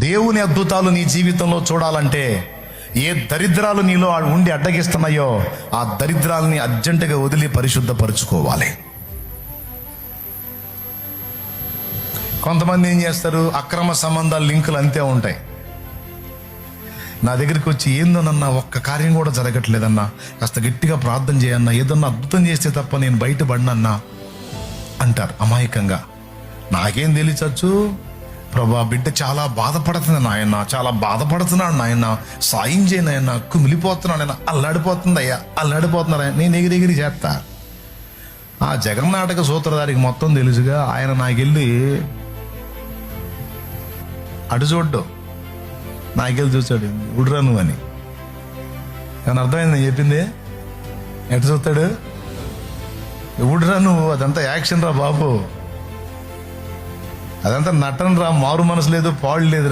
దేవుని అద్భుతాలు నీ జీవితంలో చూడాలంటే ఏ దరిద్రాలు నీలో ఉండి అడ్డగిస్తున్నాయో ఆ దరిద్రాలని అర్జెంటుగా వదిలి పరిశుద్ధపరచుకోవాలి. కొంతమంది ఏం చేస్తారు, అక్రమ సంబంధాలు లింకులు అంతే ఉంటాయి. నా దగ్గరికి వచ్చి ఏందోనన్నా ఒక్క కార్యం కూడా జరగట్లేదన్నా, కాస్త గట్టిగా ప్రార్థన చేయన్నా, ఏదన్నా అద్భుతం చేస్తే తప్ప నేను బయటపడినన్నా అంటారు అమాయకంగా. నాకేం తెలియచచ్చు, ప్రభా బిడ్డ చాలా బాధపడుతుంది నాయన, చాలా బాధపడుతున్నాడు నాయన, సాయం చేయను ఆయన, కుమిలిపోతున్నాడు ఆయన, అల్లాడిపోతుంది అయ్యా, అల్లాడిపోతున్నాడు. నేను ఎగిరి చేస్తా. ఆ జగన్నాటక సూత్రధారికి మొత్తం తెలుసుగా. ఆయన నాకెళ్ళి అటు చూడ్డు, నాకెళ్ళి చూస్తాడు, ఉడురా నువ్వు అని. కానీ అర్థమైంది నేను చెప్పింది. ఎటు చూస్తాడు, ఉడురా నువ్వు, అదంతా యాక్షన్ రా బాబు, అదంతా నటన రా, మారు మనసు లేదు, పాడు లేదు.